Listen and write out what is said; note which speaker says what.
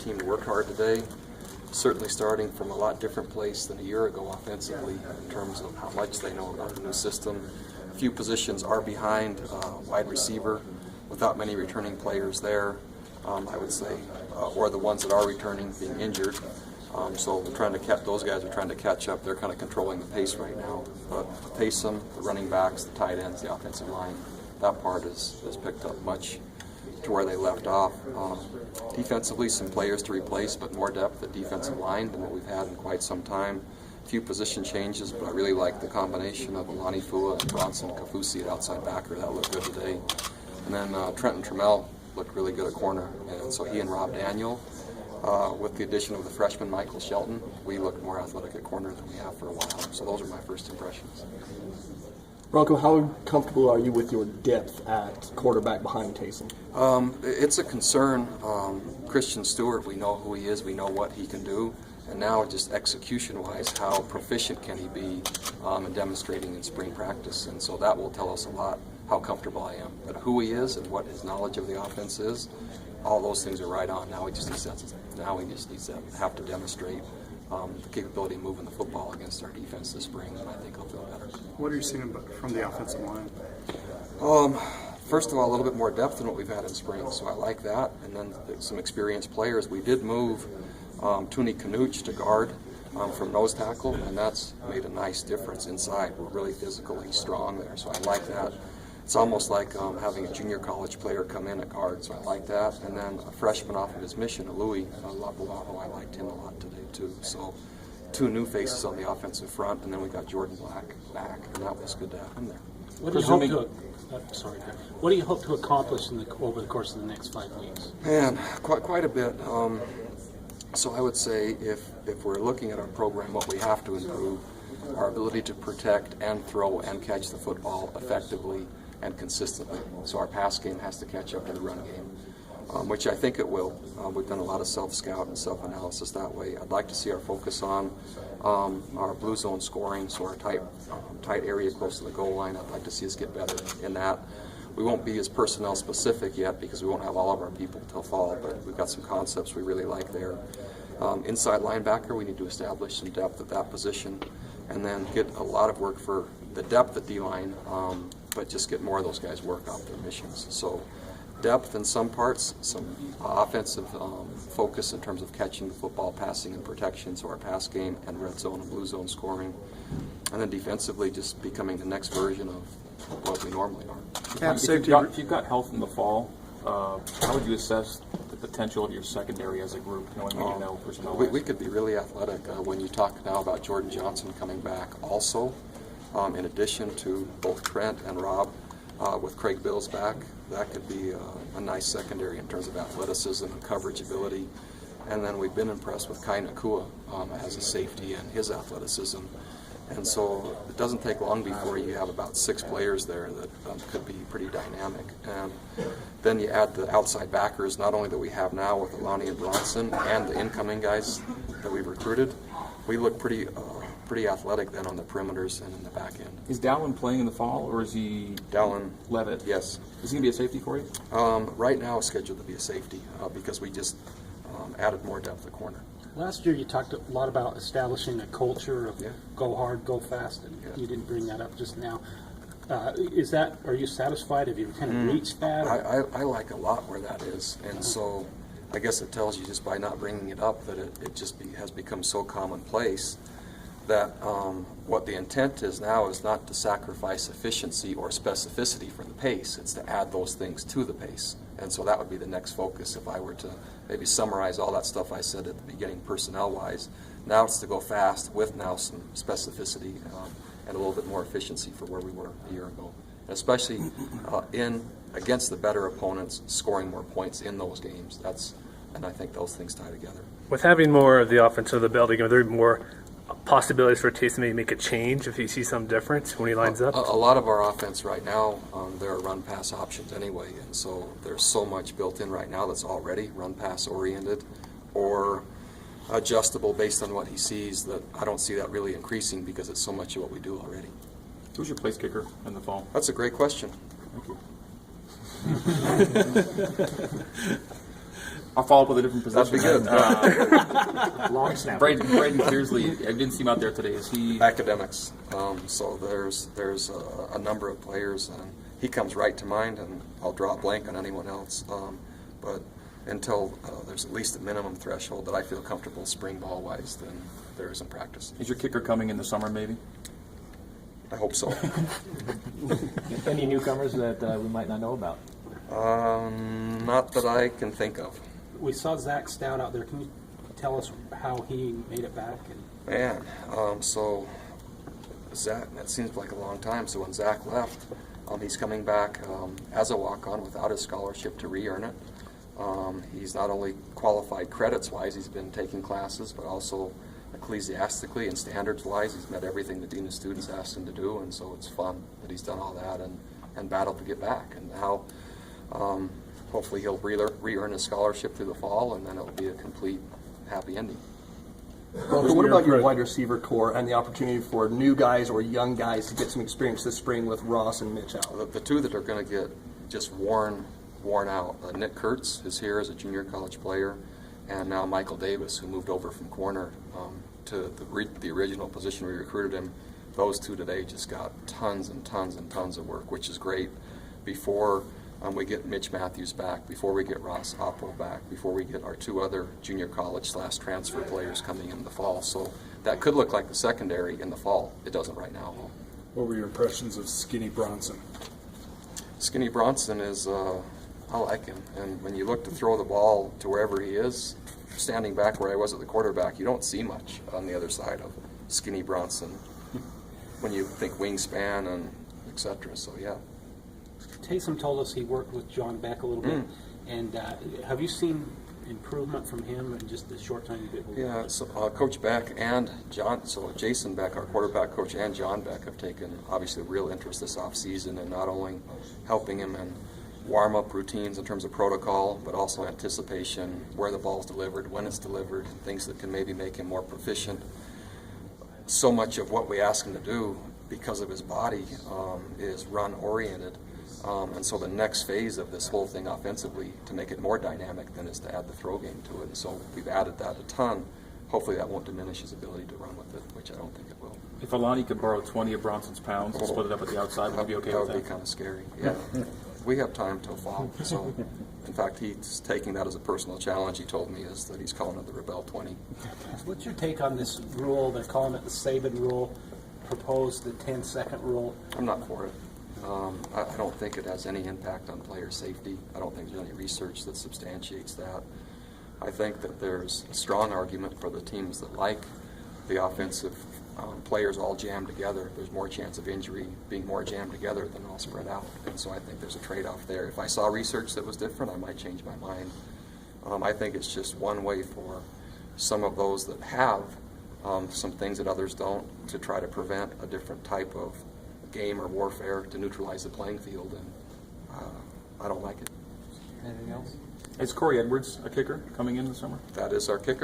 Speaker 1: team worked hard today. Certainly starting from a lot different place than a year ago offensively in terms of how much they know about the new system. A few positions are behind, wide receiver, without many returning players there, I would say, or the ones that are returning being injured. So we're trying to catch those guys. Are trying to catch up. They're kind of controlling the pace right now. But pace them, the running backs, the tight ends, the offensive line, that part is picked up much to where they left off. Defensively, some players to replace, but more depth at defensive line than what we've had in quite some time. A few position changes, but I really like the combination of Alani Fua and Bronson Kafusi at outside backer. That looked good today. And then Trenton Trammell looked really good at corner. And so he and Rob Daniel, with the addition of the freshman Michael Shelton, we looked more athletic at corner than we have for a while. So those are my first impressions.
Speaker 2: Bronco, how comfortable are you with your depth at quarterback behind Taysom?
Speaker 1: It's a concern. Christian Stewart, we know who he is, we know what he can do, and now just execution-wise, how proficient can he be in demonstrating in spring practice, and so that will tell us a lot how comfortable I am. But who he is and what his knowledge of the offense is, all those things are right on. Now he just needs to have to demonstrate the capability of moving the football against our defense this spring, and I think he'll feel better.
Speaker 3: What are you seeing from the offensive line?
Speaker 1: First of all, a little bit more depth than what we've had in spring, so I like that. And then some experienced players. We did move Tuni Kanuch to guard from nose tackle, and that's made a nice difference inside. We're really physically strong there, so I like that. It's almost like having a junior college player come in at guard, so I like that. And then a freshman off of his mission, Louis Lapuaho, I liked him a lot today too. So two new faces on the offensive front, and then we got Jordan Black back, and that was good to have him there.
Speaker 4: What do you hope to accomplish over the course of the next 5 weeks?
Speaker 1: Man, quite a bit. So I would say if we're looking at our program, what we have to improve, our ability to protect and throw and catch the football effectively and consistently. So our pass game has to catch up to the run game, which I think it will. We've done a lot of self-scout and self-analysis that way. I'd like to see our focus on our blue zone scoring, so our tight area close to the goal line. I'd like to see us get better in that. We won't be as personnel specific yet because we won't have all of our people till fall, but we've got some concepts we really like there. Inside linebacker, we need to establish some depth at that position, and then get a lot of work for the depth at D-line, but just get more of those guys work off their missions. So depth in some parts, some offensive focus in terms of catching the football, passing and protection, so our pass game and red zone and blue zone scoring. And then defensively, just becoming the next version of what we normally are.
Speaker 5: If you've got health in the fall, how would you assess the potential of your secondary as a group, knowing what you know personnel?
Speaker 1: We could be really athletic when you talk now about Jordan Johnson coming back also, in addition to both Trent and Rob, with Craig Bills back. That could be a nice secondary in terms of athleticism and coverage ability. And then we've been impressed with Kai Nakua as a safety and his athleticism. And so it doesn't take long before you have about 6 players there that could be pretty dynamic. And then you add the outside backers, not only that we have now with Alani and Bronson and the incoming guys that we've recruited. We look pretty athletic then on the perimeters and in the back end.
Speaker 5: Is Dallin playing in the fall, or is he Levitt?
Speaker 1: Yes.
Speaker 5: Is he going to be a safety for you?
Speaker 1: Right now it's scheduled to be a safety because we just added more depth at corner.
Speaker 4: Last year you talked a lot about establishing a culture of go hard, go fast, and you didn't bring that up just now. Are you satisfied? Have you kind of reached that?
Speaker 1: I like a lot where that is, and so I guess it tells you just by not bringing it up that it just has become so commonplace that what the intent is now is not to sacrifice efficiency or specificity for the pace. It's to add those things to the pace. And so that would be the next focus if I were to maybe summarize all that stuff I said at the beginning personnel-wise. Now it's to go fast with now some specificity and a little bit more efficiency for where we were a year ago. And especially against the better opponents, scoring more points in those games. And I think those things tie together.
Speaker 6: With having more of the offensive ability, are there more possibilities for Taysom to make a change if you see some difference when he lines up?
Speaker 1: A lot of our offense right now, there are run-pass options anyway, and so there's so much built in right now that's already run-pass oriented or adjustable based on what he sees that I don't see that really increasing because it's so much of what we do already.
Speaker 5: Who's your place kicker in the fall?
Speaker 1: That's a great question.
Speaker 5: Thank you. I'll follow up with a different
Speaker 1: That'd
Speaker 5: position.
Speaker 1: be good.
Speaker 7: Long snap.
Speaker 5: Braden Kearsley, I didn't see him out there today. Is he?
Speaker 1: Academics. So there's a number of players, and he comes right to mind, and I'll draw a blank on anyone else. But until there's at least a minimum threshold that I feel comfortable spring ball wise, then there is in practice.
Speaker 5: Is your kicker coming in the summer, maybe?
Speaker 1: I hope so.
Speaker 7: Any newcomers that we might not know about?
Speaker 1: Not that I can think of.
Speaker 4: We saw Zach Stout out there. Can you tell us how he made it back?
Speaker 1: Man, so Zach, that seems like a long time. So when Zach left, he's coming back as a walk-on without his scholarship to re-earn it. He's not only qualified credits-wise, he's been taking classes, but also ecclesiastically and standards-wise, he's met everything the Dean of Students asked him to do, and so it's fun that he's done all that and battled to get back. And now, hopefully he'll re-earn his scholarship through the fall, and then it'll be a complete happy ending.
Speaker 2: Bronco, what about your wide receiver core and the opportunity for new guys or young guys to get some experience this spring with Ross and Mitch out?
Speaker 1: The two that are going to get just worn out, Nick Kurtz is here as a junior college player, and now Michael Davis, who moved over from corner to the original position we recruited him. Those two today just got tons and tons and tons of work, which is great. Before we get Mitch Matthews back, before we get Ross Oppo back, before we get our two other junior college / transfer players coming in the fall. So that could look like the secondary in the fall. It doesn't right now.
Speaker 3: What were your impressions of Skinny Bronson?
Speaker 1: Skinny Bronson is, I like him. And when you look to throw the ball to wherever he is, standing back where I was at the quarterback, you don't see much on the other side of Skinny Bronson when you think wingspan and et cetera. So, yeah.
Speaker 4: Taysom told us he worked with John Beck a little bit. And have you seen improvement from him in just the short time you've been with him?
Speaker 1: Yeah, so Coach Beck and Jason Beck, our quarterback coach, and John Beck have taken obviously real interest this offseason in not only helping him in warm-up routines in terms of protocol, but also anticipation, where the ball's delivered, when it's delivered, things that can maybe make him more proficient. So much of what we ask him to do, because of his body, is run-oriented. And so the next phase of this whole thing offensively, to make it more dynamic, then is to add the throw game to it. And so we've added that a ton. Hopefully that won't diminish his ability to run with it, which I don't think it will.
Speaker 5: If Alani could borrow 20 of Bronson's pounds and split it up at the outside, would you be okay
Speaker 1: that
Speaker 5: with
Speaker 1: would
Speaker 5: that?
Speaker 1: be kind of scary. Yeah. We have time till fall. So, in fact, he's taking that as a personal challenge. He told me is that he's calling it the Rebel 20.
Speaker 4: What's your take on this rule? They're calling it the Saban rule, proposed the 10-second rule.
Speaker 1: I'm not for it. I don't think it has any impact on player safety. I don't think there's any research that substantiates that. I think that there's a strong argument for the teams that like the offensive players all jammed together. There's more chance of injury being more jammed together than all spread out. And so I think there's a trade-off there. If I saw research that was different, I might change my mind. I think it's just one way for some of those that have some things that others don't to try to prevent a different type of game or warfare to neutralize the playing field. And I don't like it.
Speaker 7: Anything else?
Speaker 5: Is Corey Edwards a kicker coming in the summer?
Speaker 1: That is our kicker.